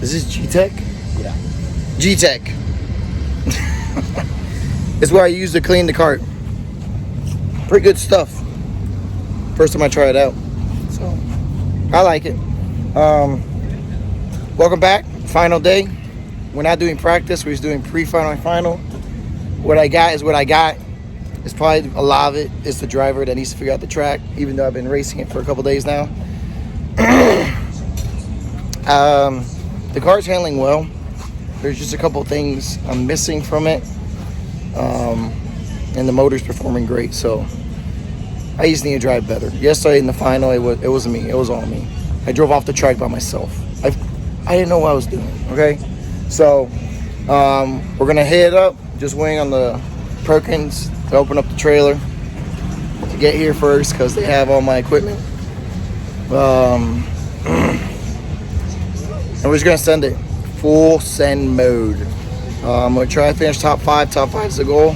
Is this G-Tech? Yeah. G-Tech. It's what I use to clean the cart. Pretty good stuff. First time I try it out. So, I like it. Welcome back. Final day. We're not doing practice. We're just doing pre-final and final. What I got is what I got. It's probably a lot of it is the driver that needs to figure out the track, even though I've been racing it for a couple days now. The car's handling well. There's just a couple things I'm missing from it. And the motor's performing great, so I just need to drive better. Yesterday in the final, it wasn't me. It was all me. I drove off the track by myself. I didn't know what I was doing, okay? So we're going to head up. Just waiting on the Perkins to open up the trailer to get here first because they have all my equipment. And we're just going to send it full send mode. I'm going to try to finish top five. Top five is the goal.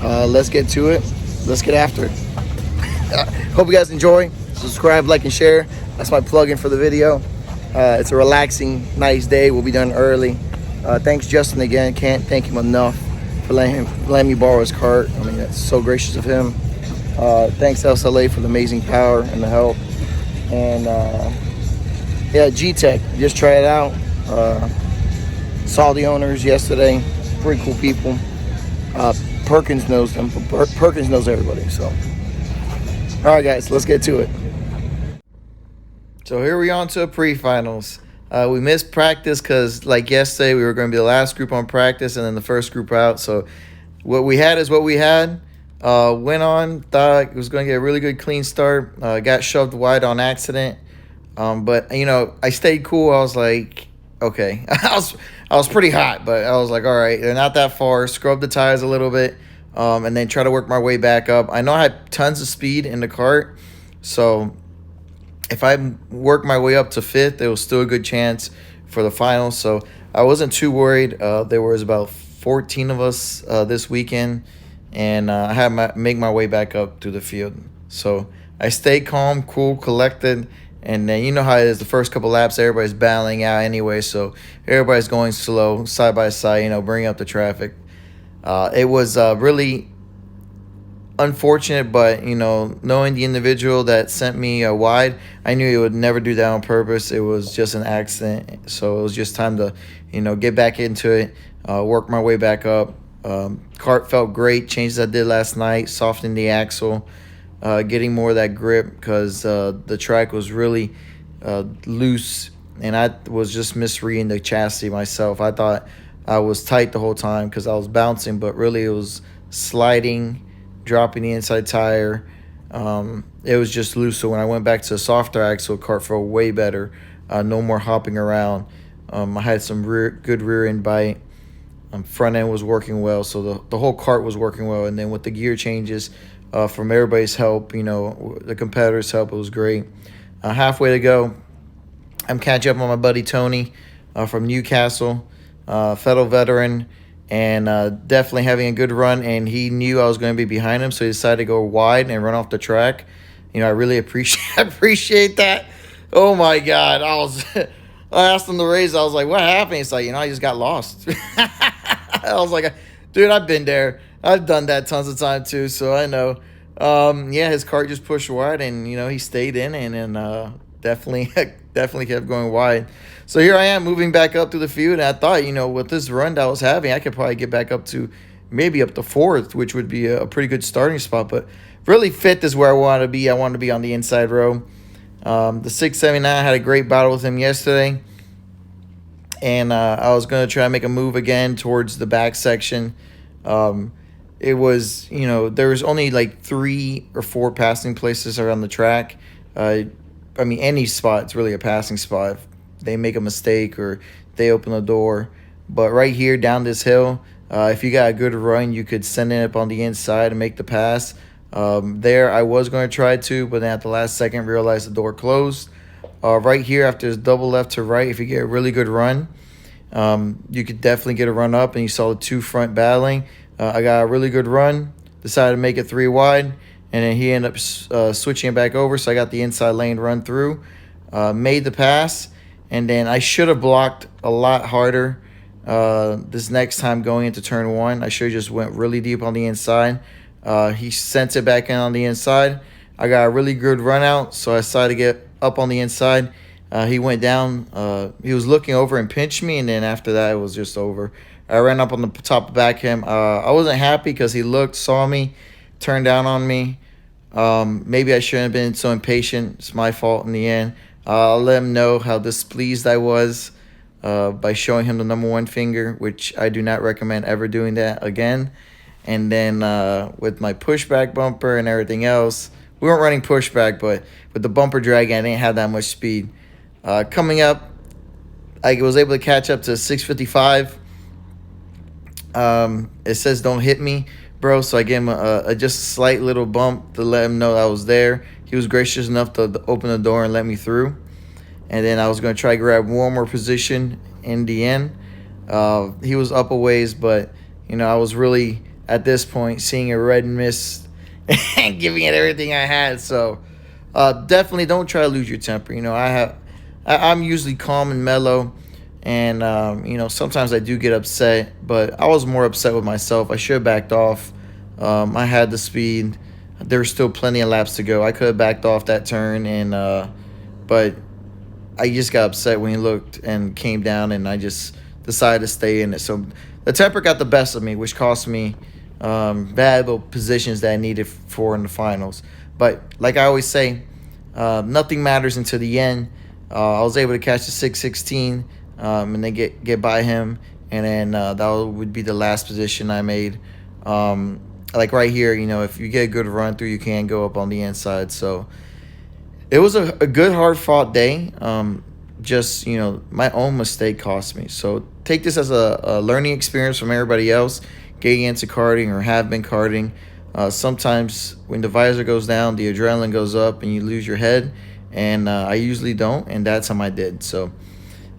Let's get to it. Let's get after it. Hope you guys enjoy. Subscribe, like, and share. That's my plug-in for the video. It's a relaxing, nice day. We'll be done early. Thanks, Justin, again. Can't thank him enough for letting me borrow his cart. I mean, that's so gracious of him. Thanks, SLA, for the amazing power and the help. And, yeah, G-Tech. Just try it out. Saw the owners yesterday. Pretty cool people. Perkins knows them. Perkins knows everybody. So, all right, guys, let's get to it. So here we on to pre-finals. We missed practice because, like yesterday, we were going to be the last group on practice and then the first group out. So what we had is what we had. Went on, thought it was going to get a really good clean start. Got shoved wide on accident. But, you know, I stayed cool. I was like, okay. I was pretty hot, but I was like, all right, they're not that far. Scrub the tires a little bit and then try to work my way back up. I know I had tons of speed in the cart, so if I work my way up to fifth, there was still a good chance for the finals. So I wasn't too worried. There was about 14 of us this weekend, and I had make my way back up to the field. So I stayed calm, cool, collected. And then you know how it is, the first couple laps, everybody's battling out anyway, so everybody's going slow, side by side, you know, bringing up the traffic. It was really unfortunate, but, you know, knowing the individual that sent me wide, I knew he would never do that on purpose. It was just an accident, so it was just time to, you know, get back into it, work my way back up. Kart felt great, changes I did last night, softening the axle. Getting more of that grip because the track was really loose, and I was just misreading the chassis myself. I thought I was tight the whole time because I was bouncing, but really it was sliding, dropping the inside tire. It was just loose, so when I went back to a softer axle, kart felt way better. No more hopping around. I had some good rear end bite. Front end was working well, so the whole kart was working well, and then with the gear changes, from everybody's help, you know, the competitors' help, it was great. Halfway to go, I'm catching up on my buddy Tony from Newcastle, fellow veteran, and definitely having a good run. And he knew I was going to be behind him, so he decided to go wide and run off the track. You know, I really appreciate that. Oh my God, I asked him the race. I was like, "What happened?" He's like, "You know, I just got lost." I was like, "Dude, I've been there. I've done that tons of time too, so I know." Yeah, his cart just pushed wide, and you know he stayed in, and definitely kept going wide. So here I am moving back up to the field, and I thought, you know, with this run that I was having, I could probably get back up to maybe up to fourth, which would be a pretty good starting spot. But really, fifth is where I wanted to be. I wanted to be on the inside row. The 679, I had a great battle with him yesterday, and I was going to try to make a move again towards the back section. It was, you know, there was only like 3 or 4 passing places around the track. I mean, any spot, it's really a passing spot. If they make a mistake or they open the door. But right here down this hill, if you got a good run, you could send it up on the inside and make the pass. There, I was going to try to, but then at the last second, realized the door closed. Right here, after this double left to right, if you get a really good run, you could definitely get a run up, and you saw the 2 front battling. I got a really good run, decided to make it 3 wide, and then he ended up switching it back over, so I got the inside lane run through, made the pass, And then I should have blocked a lot harder this next time going into turn one. I should have just went really deep on the inside. He sent it back in on the inside. I got a really good run out, so I decided to get up on the inside. He went down. He was looking over and pinched me, and then after that, it was just over. I ran up on the top of back him. I wasn't happy because he looked, saw me, turned down on me. Maybe I shouldn't have been so impatient. It's my fault in the end. I'll let him know how displeased I was by showing him the number one finger, which I do not recommend ever doing that again. And then with my pushback bumper and everything else, we weren't running pushback, but with the bumper dragging, I didn't have that much speed. Coming up, I was able to catch up to 655. It says don't hit me, bro, so I gave him a just slight little bump to let him know I was there. He was gracious enough to open the door and let me through. And then I was going to try to grab one more position in the end. He was up a ways, but, I was really, at this point, seeing a red mist and giving it everything I had. So definitely don't try to lose your temper. I'm usually calm and mellow. And, sometimes I do get upset, but I was more upset with myself. I should have backed off. I had the speed. There was still plenty of laps to go. I could have backed off that turn, but I just got upset when he looked and came down, and I just decided to stay in it. So the temper got the best of me, which cost me valuable positions that I needed for in the finals. But like I always say, nothing matters until the end. I was able to catch the 616 and then get by him, and then that would be the last position I made. Like right here, if you get a good run through, you can go up on the inside. So it was a good, hard-fought day. Just, my own mistake cost me. So take this as a learning experience from everybody else getting into karting or have been karting. Sometimes when the visor goes down, the adrenaline goes up and you lose your head. And I usually don't, and that time I did. So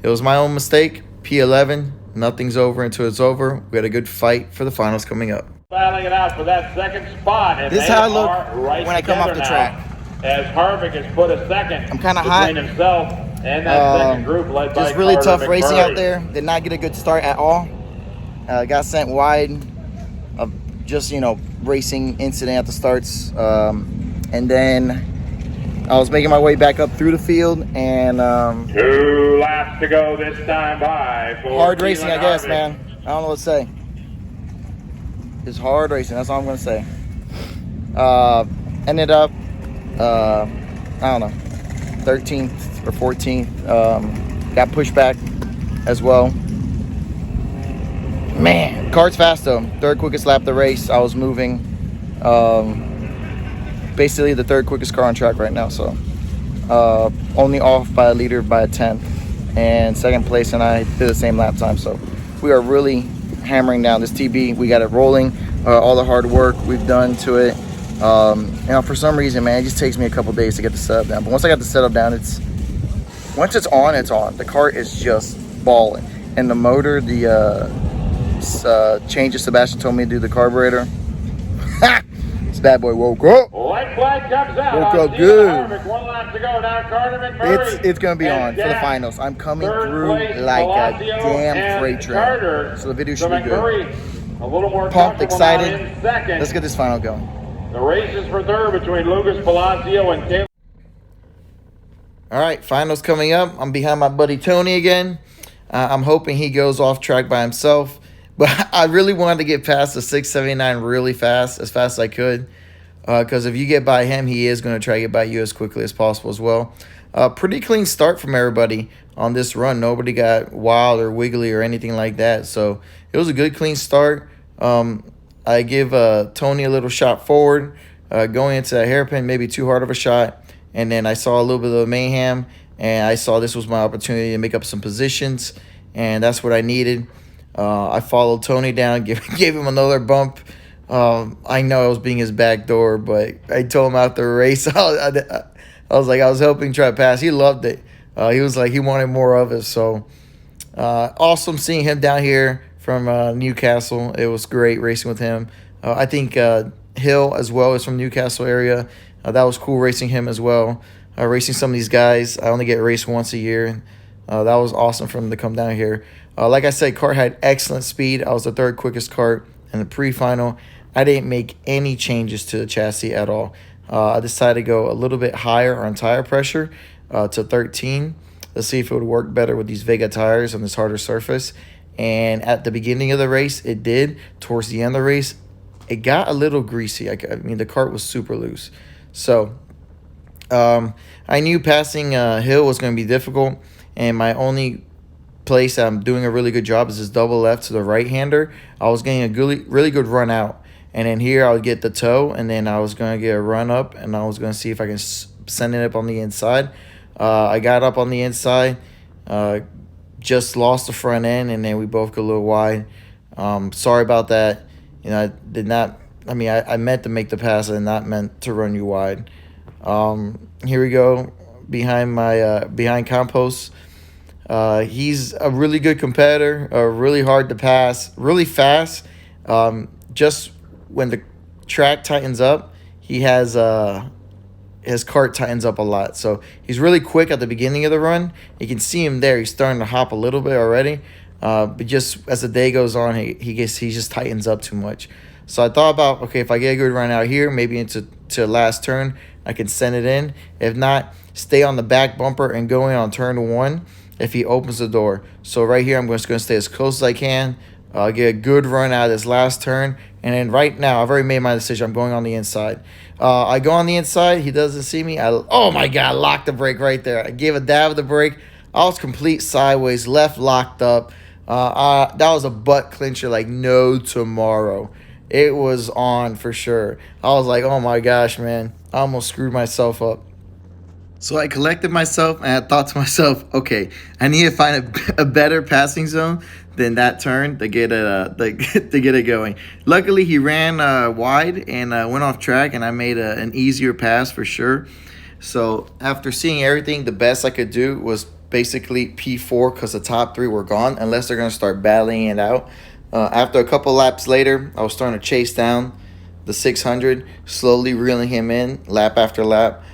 it was my own mistake. P11, nothing's over until it's over. We had a good fight for the finals coming up. Battling it out for that second spot. And this is how I look when I come off the track. As Harvick has put a second I'm kind of hot. between himself and that second group led by just really Carter tough McMurray. Racing out there. Did not get a good start at all. Got sent wide. Just, racing incident at the starts. And then I was making my way back up through the field, and 2 laps to go this time by. Hard racing, I guess, man. I don't know what to say. It's hard racing. That's all I'm going to say. Ended up, I don't know, 13th or 14th. Got pushed back as well. Man, Kart's fast though. Third quickest lap of the race. I was moving. Basically the third quickest car on track right now. So only off by a leader by a tenth. And second place, and I did the same lap time. So we are really hammering down this TB. We got it rolling. All the hard work we've done to it. For some reason, man, it just takes me a couple days to get the setup down. But once I got the setup down, once it's on, it's on. The kart is just balling. And the motor, the changes Sebastian told me to do the carburetor. This bad boy woke up. White flag comes out. Woke up good. 1 lap to go. Now Carter McMurray. It's going to be on for the finals. I'm coming through like a damn freight train. So the video should be good. A little more pumped, excited. Second. Let's get this final going. The race is for third between Lucas Palacio and Taylor. All right, finals coming up. I'm behind my buddy Tony again. I'm hoping he goes off track by himself. But I really wanted to get past the 679 really fast, as fast as I could. Because if you get by him, he is going to try to get by you as quickly as possible as well. Pretty clean start from everybody on this run. Nobody got wild or wiggly or anything like that. So it was a good, clean start. I give Tony a little shot forward, going into a hairpin, maybe too hard of a shot. And then I saw a little bit of mayhem, and I saw this was my opportunity to make up some positions, and that's what I needed. I followed Tony down, gave him another bump. I know I was being his back door, but I told him after the race, I was helping try to pass. He loved it. He was like, he wanted more of it. So awesome seeing him down here from Newcastle. It was great racing with him. I think Hill as well is from Newcastle area. That was cool racing him as well. Racing some of these guys. I only get raced once a year. That was awesome for him to come down here. Like I said, Kart had excellent speed. I was the third quickest Kart in the pre-final. I didn't make any changes to the chassis at all. I decided to go a little bit higher on tire pressure to 13. Let's see if it would work better with these Vega tires on this harder surface. And at the beginning of the race, it did. Towards the end of the race, it got a little greasy. I mean, the kart was super loose. So I knew passing hill was going to be difficult. And my only place I'm doing a really good job is this double left to the right-hander. I was getting a really good run out. And then here I would get the toe, and then I was going to get a run up, and I was going to see if I can send it up on the inside. I got up on the inside, just lost the front end, and then we both got a little wide. Sorry about that. You know, I did not. I mean, I meant to make the pass, and not meant to run you wide. Here we go behind my behind Compost. He's a really good competitor. Really hard to pass. Really fast. Just when the track tightens up, he has his kart tightens up a lot. So he's really quick at the beginning of the run. You can see him there. He's starting to hop a little bit already. But just as the day goes on, he just tightens up too much. So I thought about, okay, if I get a good run out here, maybe into last turn, I can send it in. If not, stay on the back bumper and go in on turn 1 if he opens the door. So right here, I'm just going to stay as close as I can. Get a good run out of this last turn. And then right now, I've already made my decision. I'm going on the inside. I go on the inside. He doesn't see me. Oh, my God, locked the brake right there. I gave a dab of the brake. I was complete sideways, left locked up. That was a butt clincher like no tomorrow. It was on for sure. I was like, oh, my gosh, man. I almost screwed myself up. So I collected myself, and I thought to myself, okay, I need to find a better passing zone than that turn to get it going. Luckily, he ran wide and went off track, and I made an easier pass for sure. So after seeing everything, the best I could do was basically P4 because the top 3 were gone, unless they're going to start battling it out. After a couple laps later, I was starting to chase down the 600, slowly reeling him in lap after lap.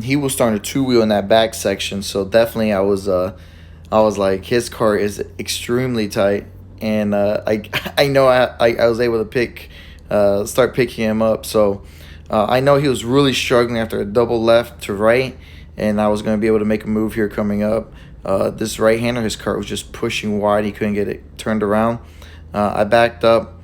He was starting to two-wheel in that back section, so definitely I was like, his car is extremely tight, and I know I was able to start picking him up. So I know he was really struggling after a double left to right, and I was going to be able to make a move here coming up. This right-hander, his car was just pushing wide. He couldn't get it turned around. I backed up.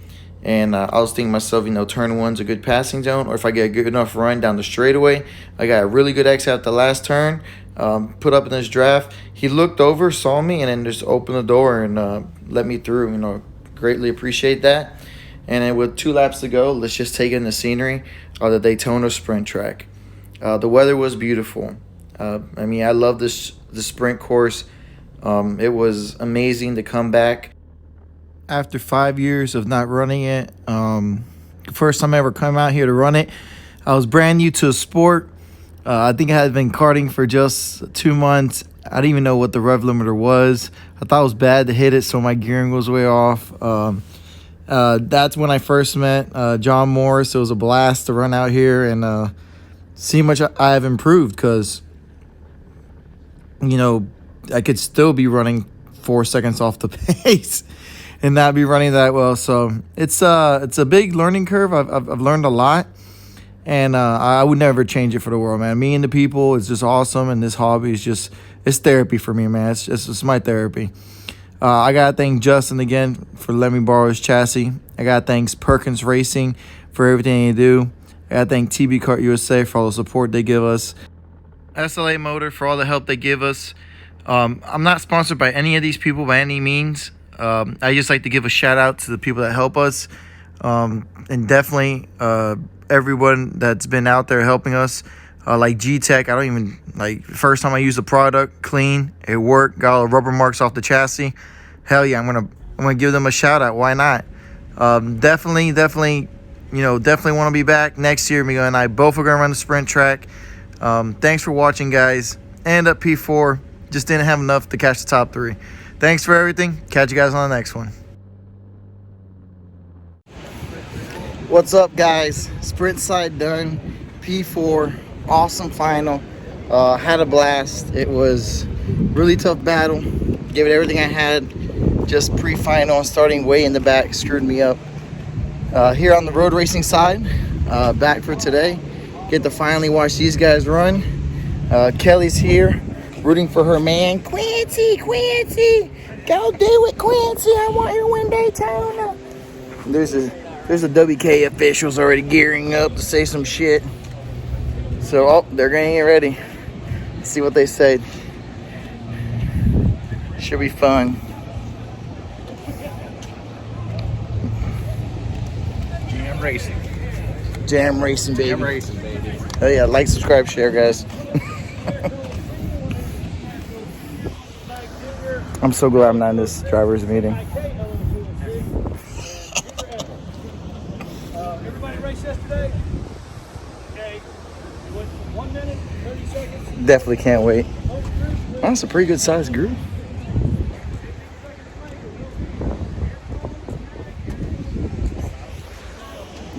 And I was thinking to myself, you know, turn 1's a good passing zone. Or if I get a good enough run down the straightaway, I got a really good exit at the last turn, put up in this draft. He looked over, saw me, and then just opened the door and let me through. You know, greatly appreciate that. And then with 2 laps to go, let's just take in the scenery of the Daytona sprint track. The weather was beautiful. I mean, I love the sprint course. It was amazing to come back after 5 years of not running it. First time I ever come out here to run it. I was brand new to the sport. I think I had been karting for just 2 months. I didn't even know what the rev limiter was. I thought it was bad to hit it, so my gearing was way off. That's when I first met John Morris. It was a blast to run out here and see how much I have improved, because, you know, I could still be running 4 seconds off the pace and not be running that well. So it's a big learning curve. I've learned a lot, and I would never change it for the world, man. Me and the people, it's just awesome, and this hobby is just, it's therapy for me, man. It's my therapy. I gotta thank Justin again for letting me borrow his chassis. I gotta thank Perkins Racing for everything they do. I gotta thank TB Kart USA for all the support they give us. SLA Motor for all the help they give us. I'm not sponsored by any of these people by any means. I just like to give a shout out to the people that help us, and definitely everyone that's been out there helping us, like G-Tech. I don't even, like, first time I used the product, clean, it worked, got all the rubber marks off the chassis. Hell yeah, I'm gonna give them a shout out. Why not? Definitely, you know, definitely want to be back next year. Miguel and I both are gonna run the sprint track. Thanks for watching, guys. End up P4, just didn't have enough to catch the top 3. Thanks for everything. Catch you guys on the next one. What's up, guys? Sprint side done. P4. Awesome final. Had a blast. It was Really tough battle. Gave it everything I had. Just pre-final and starting way in the back screwed me up. Here on the road racing side, back for today. Get to finally watch these guys run. Kelly's here, rooting for her man, Quincy. Go do it, Quincy. I want you to win Daytona. There's the WK officials already gearing up to say some shit. So, oh, they're getting ready. Let's see what they say. Should be fun. Jam racing, baby. Oh yeah, like, subscribe, share, guys. I'm so glad I'm not in this driver's meeting. Everybody raced yesterday? Okay. 1 minute, 30 seconds. Definitely can't wait. That's a pretty good sized group.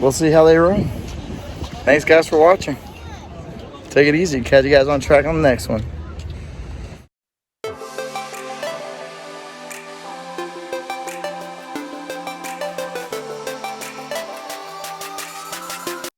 We'll see how they run. Thanks, guys, for watching. Take it easy. Catch you guys on track on the next one.